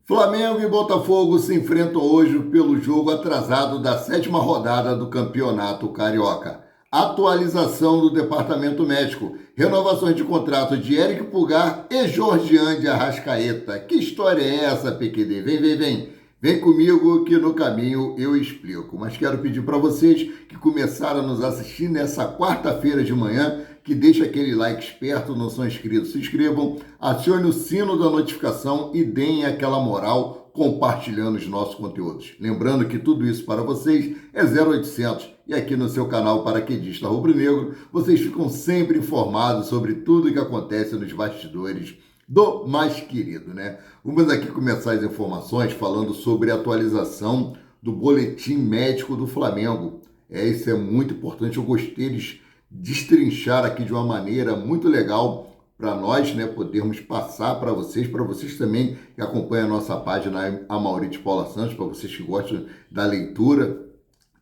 Flamengo e Botafogo se enfrentam hoje pelo jogo atrasado da 7ª rodada do Campeonato Carioca. Atualização do Departamento Médico, renovações de contrato de Eric Pulgar e Georgian de Arrascaeta. Que história é essa, PQD? Vem. Vem comigo que no caminho eu explico. Mas quero pedir para vocês que começaram a nos assistir nessa quarta-feira de manhã, que deixa aquele like esperto, não são inscritos, se inscrevam, acione o sino da notificação e deem aquela moral compartilhando os nossos conteúdos. Lembrando que tudo isso para vocês é 0800 e aqui no seu canal Paraquedista Rubro-Negro vocês ficam sempre informados sobre tudo que acontece nos bastidores do mais querido, né? Vamos aqui começar as informações falando sobre a atualização do boletim médico do Flamengo. Isso é muito importante, eu gostei de destrinchar aqui de uma maneira muito legal para nós, né, podermos passar para vocês também que acompanham a nossa página Amaury de Paula Santos, para vocês que gostam da leitura.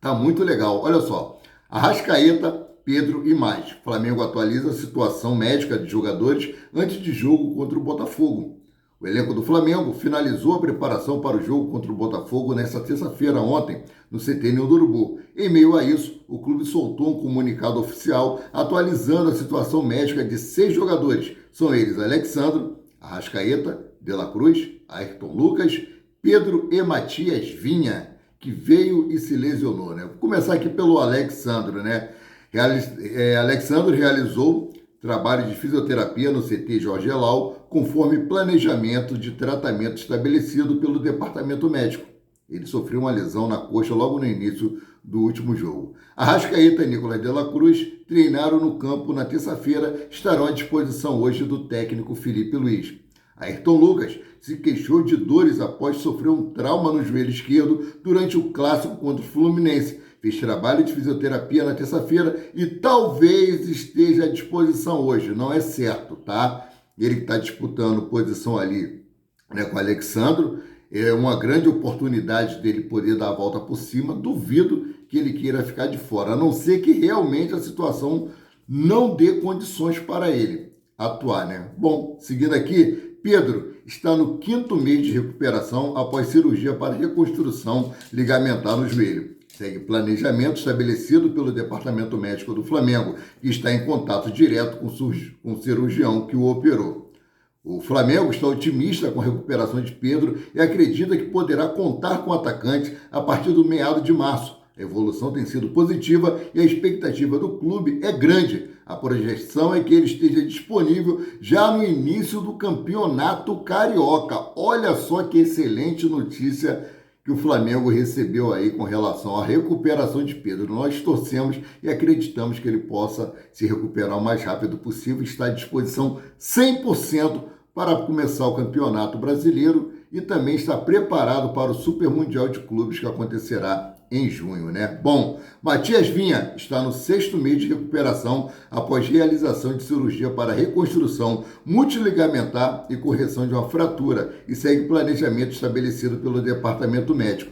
Tá muito legal. Olha só, Arrascaeta, Pedro e mais. Flamengo atualiza a situação médica de jogadores antes de jogo contra o Botafogo. O elenco do Flamengo finalizou a preparação para o jogo contra o Botafogo nesta terça-feira, ontem, no CT Ninho do Urubu. Em meio a isso, o clube soltou um comunicado oficial atualizando a situação médica de 6 jogadores. São eles Alexandro, Arrascaeta, De La Cruz, Ayrton Lucas, Pedro e Matias Vinha, que veio e se lesionou, né? Vou começar aqui pelo Alexandro, né? Alexandro realizou trabalho de fisioterapia no CT Jorge Elal, conforme planejamento de tratamento estabelecido pelo departamento médico. Ele sofreu uma lesão na coxa logo no início do último jogo. Arrascaeta e Nicolás de la Cruz treinaram no campo na terça-feira, estarão à disposição hoje do técnico Felipe Luiz. Ayrton Lucas se queixou de dores após sofrer um trauma no joelho esquerdo durante o clássico contra o Fluminense. Fez trabalho de fisioterapia na terça-feira e talvez esteja à disposição hoje. Não é certo, tá? Ele está disputando posição ali, né, com o Alexandro. É uma grande oportunidade dele poder dar a volta por cima. Duvido que ele queira ficar de fora, a não ser que realmente a situação não dê condições para ele atuar, né? Bom, seguindo aqui, Pedro está no 5º mês de recuperação após cirurgia para reconstrução ligamentar no joelho. Segue planejamento estabelecido pelo Departamento Médico do Flamengo, que está em contato direto com o cirurgião que o operou. O Flamengo está otimista com a recuperação de Pedro e acredita que poderá contar com o atacante a partir do meado de março. A evolução tem sido positiva e a expectativa do clube é grande. A projeção é que ele esteja disponível já no início do Campeonato Carioca. Olha só que excelente notícia que o Flamengo recebeu aí com relação à recuperação de Pedro. Nós torcemos e acreditamos que ele possa se recuperar o mais rápido possível, está à disposição 100% para começar o Campeonato Brasileiro e também está preparado para o Super Mundial de Clubes que acontecerá em junho, né? Bom, Matias Vinha está no 6º mês de recuperação após realização de cirurgia para reconstrução multiligamentar e correção de uma fratura e segue planejamento estabelecido pelo departamento médico.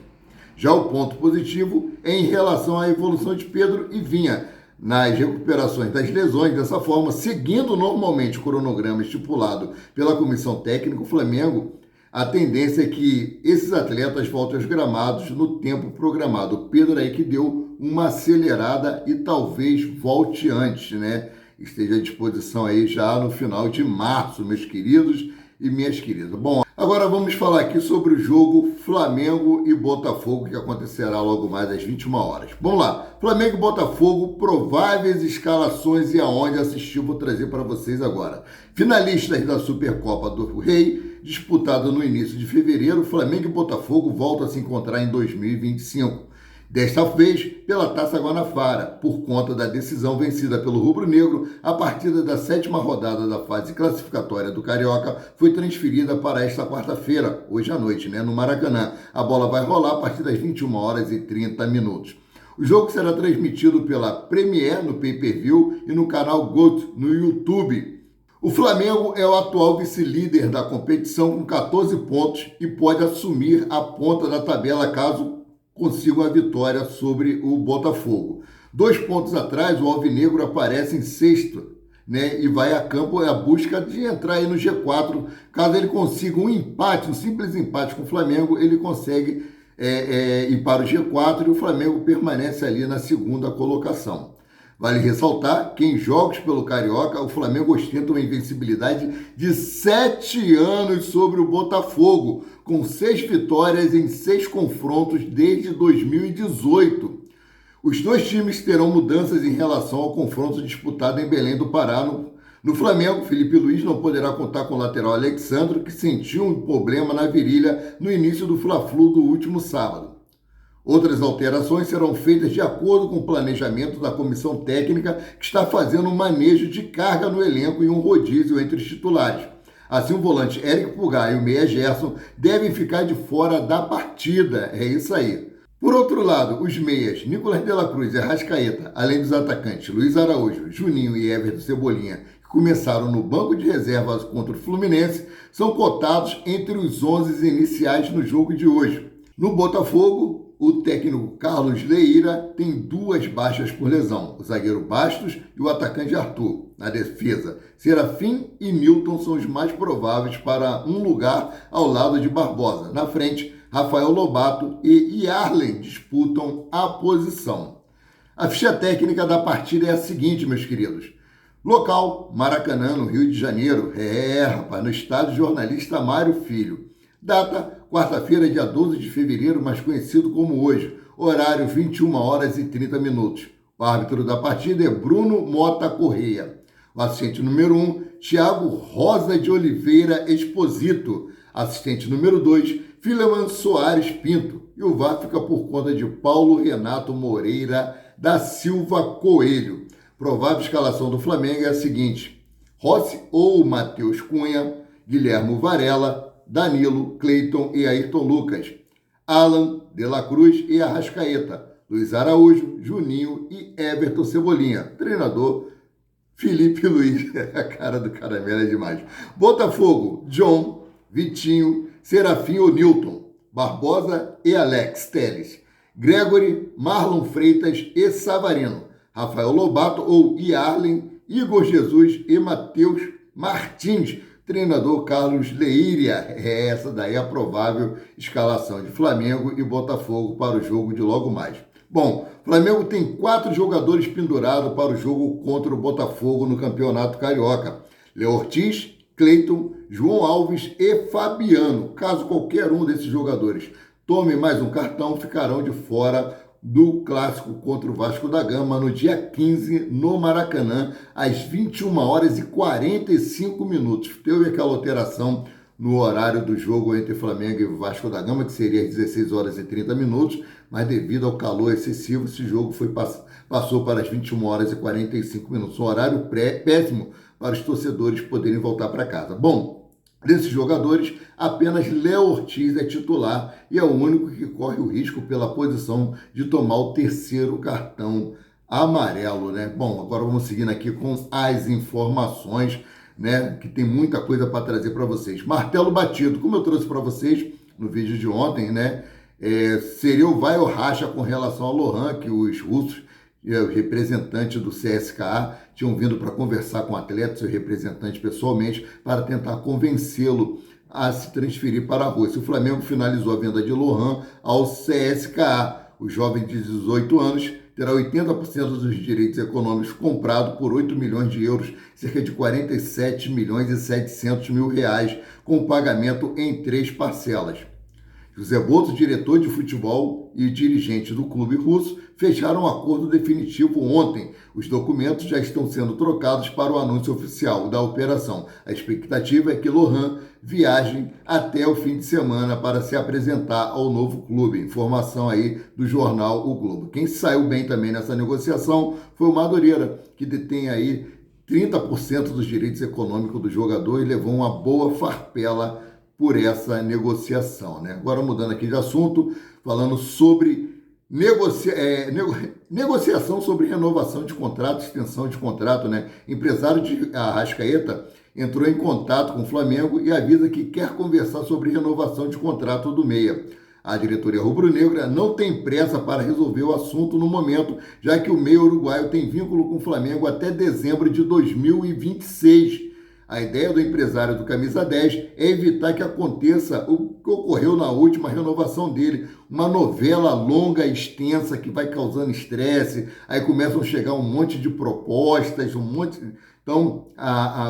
Já o ponto positivo é em relação à evolução de Pedro e Vinha nas recuperações das lesões. Dessa forma, seguindo normalmente o cronograma estipulado pela comissão técnica, o Flamengo, a tendência é que esses atletas voltem aos gramados no tempo programado. O Pedro aí que deu uma acelerada e talvez volte antes, né? Esteja à disposição aí já no final de março, meus queridos e minhas queridas. Bom, agora vamos falar aqui sobre o jogo Flamengo e Botafogo, que acontecerá logo mais às 21 horas. Vamos lá, Flamengo e Botafogo, prováveis escalações e aonde assistir, vou trazer para vocês agora. Finalistas da Supercopa do Rei, disputada no início de fevereiro, Flamengo e Botafogo voltam a se encontrar em 2025. Desta vez, pela Taça Guanabara, por conta da decisão vencida pelo rubro-negro, a partida da 7ª rodada da fase classificatória do Carioca foi transferida para esta quarta-feira, hoje à noite, né, no Maracanã. A bola vai rolar a partir das 21h30. O jogo será transmitido pela Premier no Pay-Per-View e no canal GOAT no YouTube. O Flamengo é o atual vice-líder da competição com 14 pontos e pode assumir a ponta da tabela caso consiga a vitória sobre o Botafogo. 2 pontos atrás, o Alvinegro aparece em 6º né, e vai a campo a busca de entrar aí no G4. Caso ele consiga um empate, um simples empate com o Flamengo, ele consegue ir para o G4 e o Flamengo permanece ali na segunda colocação. Vale ressaltar que em jogos pelo Carioca, o Flamengo ostenta uma invencibilidade de 7 anos sobre o Botafogo, com 6 vitórias em 6 confrontos desde 2018. Os dois times terão mudanças em relação ao confronto disputado em Belém do Pará. No Flamengo, Felipe Luiz não poderá contar com o lateral Alexandro, que sentiu um problema na virilha no início do Fla-Flu do último sábado. Outras alterações serão feitas de acordo com o planejamento da comissão técnica, que está fazendo um manejo de carga no elenco e um rodízio entre os titulares. Assim, o volante Eric Pulgar e o meia Gerson devem ficar de fora da partida. É isso aí. Por outro lado, os meias Nicolas de la Cruz e Arrascaeta, além dos atacantes Luiz Araújo, Juninho e Everton Cebolinha, que começaram no banco de reservas contra o Fluminense, são cotados entre os 11 iniciais no jogo de hoje. No Botafogo, o técnico Carlos Leira tem 2 baixas por lesão, o zagueiro Bastos e o atacante Arthur. Na defesa, Serafim e Milton são os mais prováveis para um lugar ao lado de Barbosa. Na frente, Rafael Lobato e Yarlen disputam a posição. A ficha técnica da partida é a seguinte, meus queridos. Local, Maracanã, no Rio de Janeiro. Rapaz, no estádio Jornalista Mário Filho. Data, quarta-feira, dia 12 de fevereiro, mais conhecido como hoje. Horário, 21 horas e 30 minutos. O árbitro da partida é Bruno Mota Correia. O assistente número 1, Thiago Rosa de Oliveira Exposito. Assistente número 2, Fileman Soares Pinto. E o VAR fica por conta de Paulo Renato Moreira da Silva Coelho. Provável escalação do Flamengo é a seguinte: Rossi ou Matheus Cunha, Guilherme Varela, Danilo, Cleiton e Ayrton Lucas, Alan, De la Cruz e Arrascaeta, Luiz Araújo, Juninho e Everton Cebolinha. Treinador, Felipe Luiz. A cara do caramelo é demais. Botafogo, John, Vitinho, Serafim ou Newton, Barbosa e Alex Telles, Gregory, Marlon Freitas e Savarino, Rafael Lobato ou Yarlen, Igor Jesus e Matheus Martins. Treinador Carlos Leira. Essa daí é a provável escalação de Flamengo e Botafogo para o jogo de logo mais. Bom, Flamengo tem 4 jogadores pendurados para o jogo contra o Botafogo no Campeonato Carioca. Léo Ortiz, Cleiton, João Alves e Fabiano. Caso qualquer um desses jogadores tome mais um cartão, ficarão de fora do clássico contra o Vasco da Gama no dia 15 no Maracanã, às 21 horas e 45 minutos. Teve aquela alteração no horário do jogo entre Flamengo e Vasco da Gama, que seria às 16 horas e 30 minutos, mas devido ao calor excessivo, esse jogo passou para as 21 horas e 45 minutos. Um horário péssimo para os torcedores poderem voltar para casa. Bom, desses jogadores, apenas Léo Ortiz é titular e é o único que corre o risco pela posição de tomar o 3º cartão amarelo, né? Bom, agora vamos seguindo aqui com as informações, né? Que tem muita coisa para trazer para vocês. Martelo batido, como eu trouxe para vocês no vídeo de ontem, né? Seria o vai ou racha com relação ao Lohan, que os russos, o representante do CSKA, tinham vindo para conversar com o atleta, seu representante pessoalmente, para tentar convencê-lo a se transferir para a Rússia. O Flamengo finalizou a venda de Lohan ao CSKA. O jovem de 18 anos terá 80% dos direitos econômicos comprados por 8 milhões de euros, cerca de 47 milhões e 700 mil reais, com pagamento em 3 parcelas. José Boto, diretor de futebol e dirigente do clube russo, fecharam um acordo definitivo ontem. Os documentos já estão sendo trocados para o anúncio oficial da operação. A expectativa é que Lohan viaje até o fim de semana para se apresentar ao novo clube. Informação aí do jornal O Globo. Quem saiu bem também nessa negociação foi o Madureira, que detém aí 30% dos direitos econômicos do jogador e levou uma boa farpela por essa negociação, né? Agora mudando aqui de assunto, falando sobre negociação sobre renovação de contrato, extensão de contrato, né? Empresário de Arrascaeta entrou em contato com o Flamengo e avisa que quer conversar sobre renovação de contrato do meia. A diretoria rubro-negra não tem pressa para resolver o assunto no momento, já que o meio uruguaio tem vínculo com o Flamengo até dezembro de 2026. A ideia do empresário do Camisa 10 é evitar que aconteça o que ocorreu na última renovação dele, uma novela longa e extensa que vai causando estresse, aí começam a chegar um monte de propostas, Então,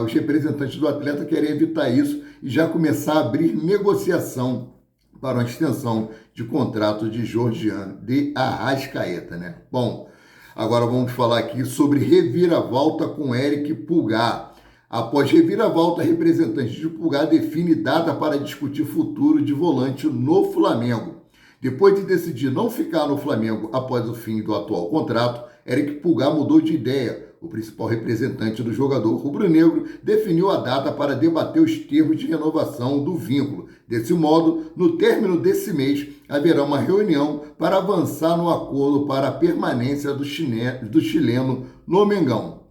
os representantes do atleta querem evitar isso e já começar a abrir negociação para uma extensão de contrato de Georgiano de Arrascaeta, né? Bom, agora vamos falar aqui sobre reviravolta com Eric Pulgar. Após reviravolta, representante de Pulgar define data para discutir futuro de volante no Flamengo. Depois de decidir não ficar no Flamengo após o fim do atual contrato, Eric Pulgar mudou de ideia. O principal representante do jogador rubro-negro definiu a data para debater os termos de renovação do vínculo. Desse modo, no término desse mês, haverá uma reunião para avançar no acordo para a permanência do chileno no Mengão.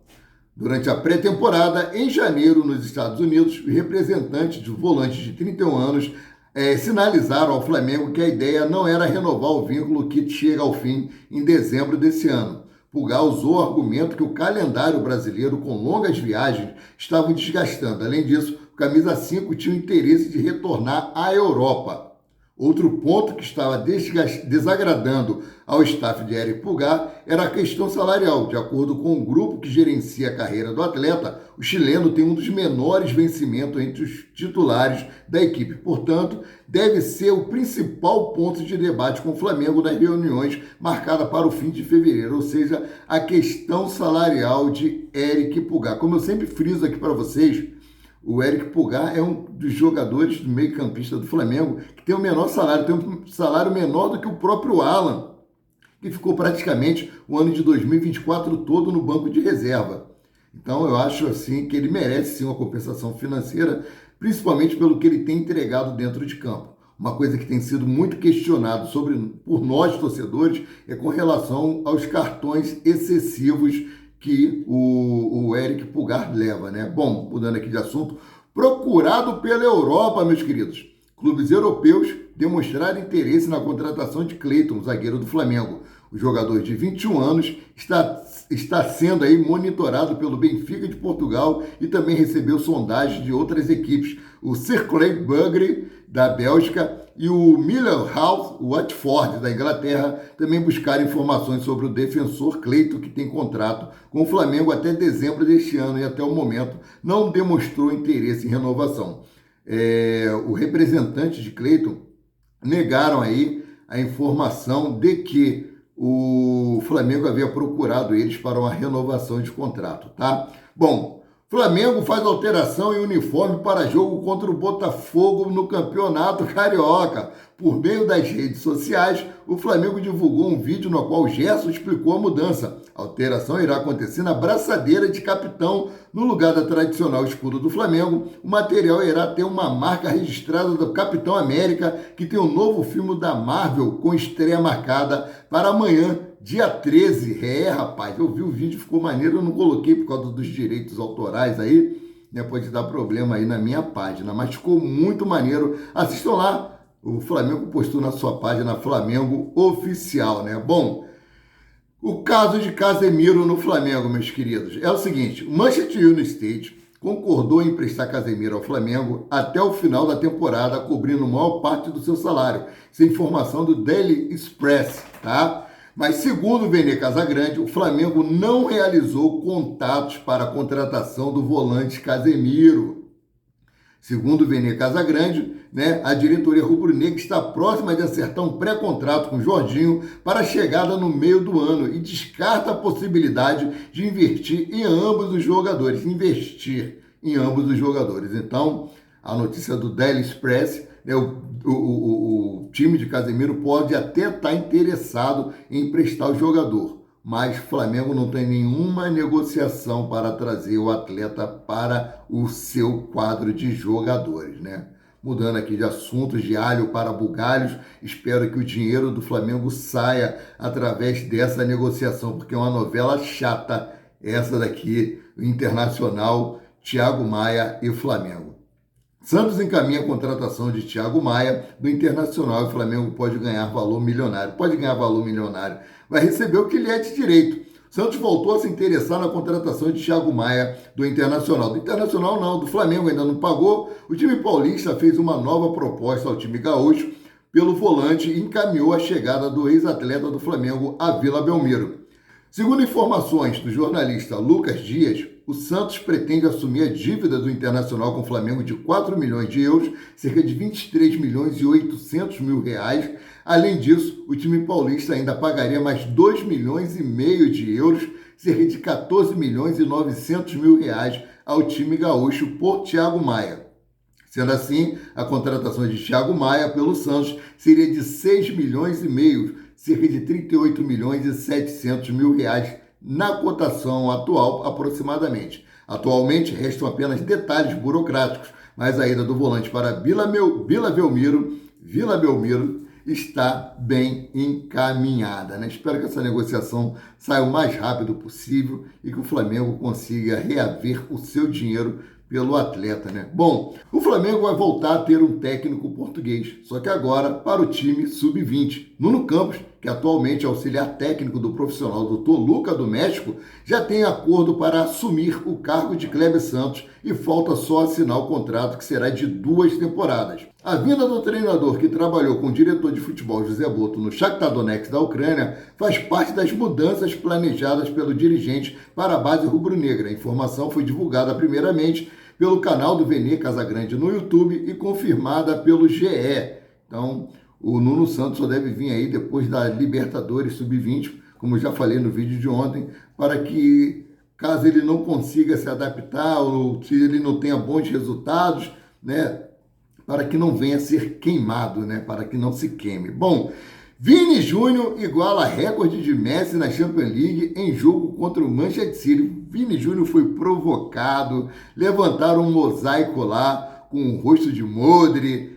Durante a pré-temporada, em janeiro, nos Estados Unidos, os representantes de volantes de 31 anos sinalizaram ao Flamengo que a ideia não era renovar o vínculo que chega ao fim em dezembro desse ano. Pulgar usou o argumento que o calendário brasileiro com longas viagens estava desgastando. Além disso, o Camisa 5 tinha o interesse de retornar à Europa. Outro ponto que estava desagradando ao staff de Eric Pulgar era a questão salarial. De acordo com o grupo que gerencia a carreira do atleta, o chileno tem um dos menores vencimentos entre os titulares da equipe. Portanto, deve ser o principal ponto de debate com o Flamengo nas reuniões marcadas para o fim de fevereiro, ou seja, a questão salarial de Eric Pulgar. Como eu sempre friso aqui para vocês, o Eric Pulgar é um dos jogadores do meio-campista do Flamengo que tem o menor salário, tem um salário menor do que o próprio Alan, que ficou praticamente o ano de 2024 todo no banco de reserva. Então eu acho assim que ele merece sim uma compensação financeira, principalmente pelo que ele tem entregado dentro de campo. Uma coisa que tem sido muito questionado por nós torcedores é com relação aos cartões excessivos que o Eric Pulgar leva, né? Bom, mudando aqui de assunto, procurado pela Europa, meus queridos. Clubes europeus demonstraram interesse na contratação de Cleiton, zagueiro do Flamengo. O jogador de 21 anos está sendo aí monitorado pelo Benfica de Portugal e também recebeu sondagens de outras equipes. O Cercle Brugge, da Bélgica, e o Millwall Watford, da Inglaterra, também buscaram informações sobre o defensor Cleiton, que tem contrato com o Flamengo até dezembro deste ano e até o momento não demonstrou interesse em renovação. O representante de Cleiton negaram aí a informação de que o Flamengo havia procurado eles para uma renovação de contrato, tá? Bom, Flamengo faz alteração em uniforme para jogo contra o Botafogo no Campeonato Carioca. Por meio das redes sociais, o Flamengo divulgou um vídeo no qual o Gerson explicou a mudança. A alteração irá acontecer na braçadeira de capitão. No lugar da tradicional escudo do Flamengo, o material irá ter uma marca registrada do Capitão América, que tem um novo filme da Marvel com estreia marcada para amanhã, dia 13. Rapaz, eu vi o vídeo, ficou maneiro, eu não coloquei por causa dos direitos autorais aí, né? Pode dar problema aí na minha página, mas ficou muito maneiro. Assistam lá. O Flamengo postou na sua página Flamengo Oficial, né? Bom, o caso de Casemiro no Flamengo, meus queridos, é o seguinte: o Manchester United concordou em emprestar Casemiro ao Flamengo até o final da temporada, cobrindo a maior parte do seu salário. Isso é informação do Daily Express, tá? Mas, segundo o Vene Casagrande, o Flamengo não realizou contatos para a contratação do volante Casemiro. Segundo o Vene Casagrande, né, a diretoria rubro-negra está próxima de acertar um pré-contrato com o Jorginho para a chegada no meio do ano e descarta a possibilidade de investir em ambos os jogadores. Então, a notícia do Daily Express, né, o time de Casemiro pode até estar interessado em emprestar o jogador, mas o Flamengo não tem nenhuma negociação para trazer o atleta para o seu quadro de jogadores, né? Mudando aqui de assuntos, de alho para bugalhos, espero que o dinheiro do Flamengo saia através dessa negociação, porque é uma novela chata essa daqui, Internacional, Thiago Maia e Flamengo. Santos encaminha a contratação de Thiago Maia do Internacional e o Flamengo pode ganhar valor milionário. Pode ganhar valor milionário. Vai receber o que lhe é de direito. Santos voltou a se interessar na contratação de Thiago Maia do Internacional. Do Internacional não, do Flamengo ainda não pagou. O time paulista fez uma nova proposta ao time gaúcho pelo volante e encaminhou a chegada do ex-atleta do Flamengo à Vila Belmiro. Segundo informações do jornalista Lucas Dias, o Santos pretende assumir a dívida do Internacional com o Flamengo de 4 milhões de euros, cerca de 23 milhões e 800 mil reais. Além disso, o time paulista ainda pagaria mais 2 milhões e meio de euros, cerca de 14 milhões e 900 mil reais ao time gaúcho por Thiago Maia. Sendo assim, a contratação de Thiago Maia pelo Santos seria de 6 milhões e meio, cerca de 38 milhões e 700 mil reais na cotação atual aproximadamente. Atualmente restam apenas detalhes burocráticos, mas a ida do volante para Vila Belmiro está bem encaminhada, né? Espero que essa negociação saia o mais rápido possível e que o Flamengo consiga reaver o seu dinheiro pelo atleta, né? Bom, o Flamengo vai voltar a ter um técnico português, só que agora para o time sub-20. Nuno Campos, que atualmente é auxiliar técnico do profissional do Toluca do México, já tem acordo para assumir o cargo de Kleber Santos e falta só assinar o contrato, que será de 2 temporadas. A vinda do treinador que trabalhou com o diretor de futebol José Boto no Shakhtar Donetsk da Ucrânia faz parte das mudanças planejadas pelo dirigente para a base rubro-negra. A informação foi divulgada primeiramente pelo canal do Vene Casagrande no YouTube e confirmada pelo GE. Então, o Nuno Santos só deve vir aí depois da Libertadores Sub-20, como já falei no vídeo de ontem, para que, caso ele não consiga se adaptar ou se ele não tenha bons resultados, né, para que não venha a ser queimado, né, para que não se queime. Bom, Vini Júnior iguala recorde de Messi na Champions League em jogo contra o Manchester City. Vini Júnior foi provocado, levantaram um mosaico lá com o rosto de Modric,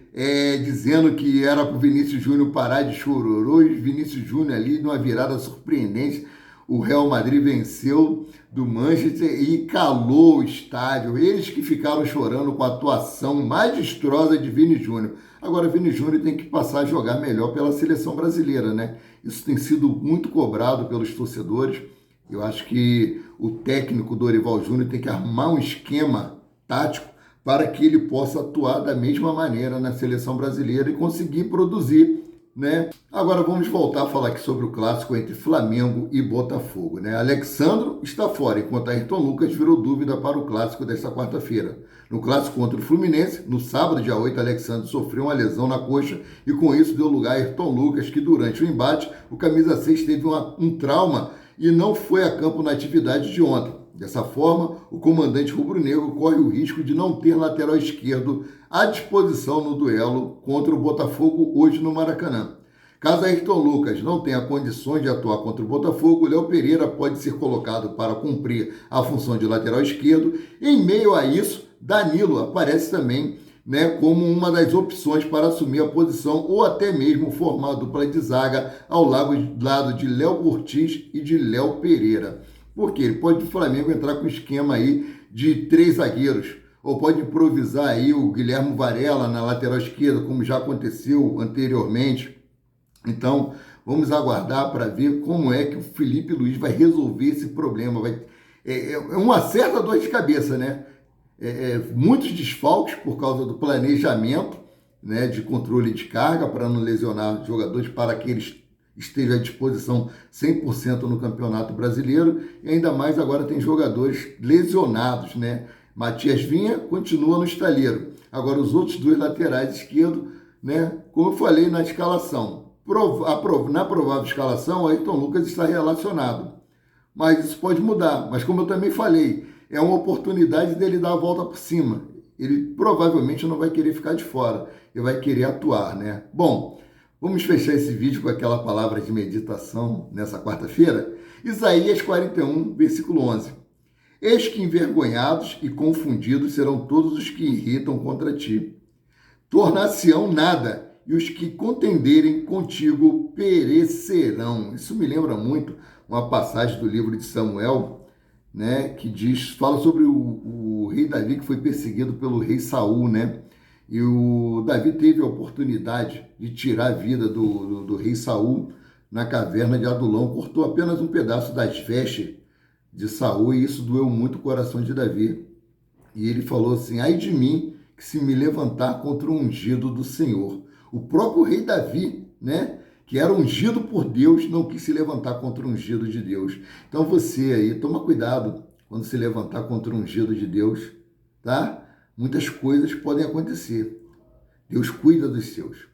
dizendo que era para o Vinícius Júnior parar de chororô, e Vinícius Júnior ali, numa virada surpreendente, o Real Madrid venceu do Manchester e calou o estádio. Eles que ficaram chorando com a atuação majestrosa de Vini Júnior. Agora, Vini Júnior tem que passar a jogar melhor pela seleção brasileira, né? Isso tem sido muito cobrado pelos torcedores. Eu acho que o técnico Dorival Júnior tem que arrumar um esquema tático para que ele possa atuar da mesma maneira na seleção brasileira e conseguir produzir, né? Agora vamos voltar a falar aqui sobre o clássico entre Flamengo e Botafogo, né? Alexandro está fora, enquanto Ayrton Lucas virou dúvida para o clássico desta quarta-feira. No clássico contra o Fluminense, no sábado, dia 8, Alexandro sofreu uma lesão na coxa e com isso deu lugar a Ayrton Lucas, que durante o embate, o camisa 6 teve um trauma e não foi a campo na atividade de ontem. Dessa forma, o comandante rubro-negro corre o risco de não ter lateral esquerdo à disposição no duelo contra o Botafogo hoje no Maracanã. Caso Ayrton Lucas não tenha condições de atuar contra o Botafogo, Léo Pereira pode ser colocado para cumprir a função de lateral esquerdo. Em meio a isso, Danilo aparece também, né, como uma das opções para assumir a posição ou até mesmo formar a dupla de zaga ao lado de Léo Ortiz e de Léo Pereira. Porque ele pode o Flamengo entrar com um esquema aí de 3 zagueiros, ou pode improvisar aí o Guilherme Varela na lateral esquerda, como já aconteceu anteriormente. Então, vamos aguardar para ver como é que o Felipe Luiz vai resolver esse problema. É uma certa dor de cabeça, né? Muitos desfalques por causa do planejamento, né, de controle de carga para não lesionar jogadores, para que eles estejam à disposição 100% no Campeonato Brasileiro, e ainda mais agora tem jogadores lesionados, né? Matias Vinha continua no estaleiro. Agora os outros 2 laterais esquerdos, né, como eu falei na escalação, na provável escalação, o Ayrton Lucas está relacionado. Mas isso pode mudar. Mas como eu também falei, é uma oportunidade dele dar a volta por cima. Ele provavelmente não vai querer ficar de fora. Ele vai querer atuar, né? Bom, vamos fechar esse vídeo com aquela palavra de meditação nessa quarta-feira. Isaías 41, versículo 11. Eis que envergonhados e confundidos serão todos os que irritam contra ti. Tornar-se-ão nada, e os que contenderem contigo perecerão. Isso me lembra muito uma passagem do livro de Samuel, né, que fala sobre o rei Davi, que foi perseguido pelo rei Saul, né? E o Davi teve a oportunidade de tirar a vida do rei Saul na caverna de Adulão, cortou apenas um pedaço das vestes de Saul e isso doeu muito o coração de Davi. E ele falou assim: ai de mim, que se me levantar contra o ungido do Senhor. O próprio rei Davi, né, que era ungido por Deus, não quis se levantar contra o ungido de Deus. Então você aí, toma cuidado quando se levantar contra o ungido de Deus, tá? Muitas coisas podem acontecer. Deus cuida dos seus.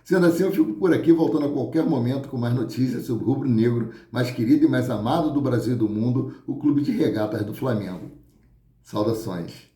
Sendo assim, eu fico por aqui, voltando a qualquer momento com mais notícias sobre o rubro-negro mais querido e mais amado do Brasil e do mundo, o Clube de Regatas do Flamengo. Saudações.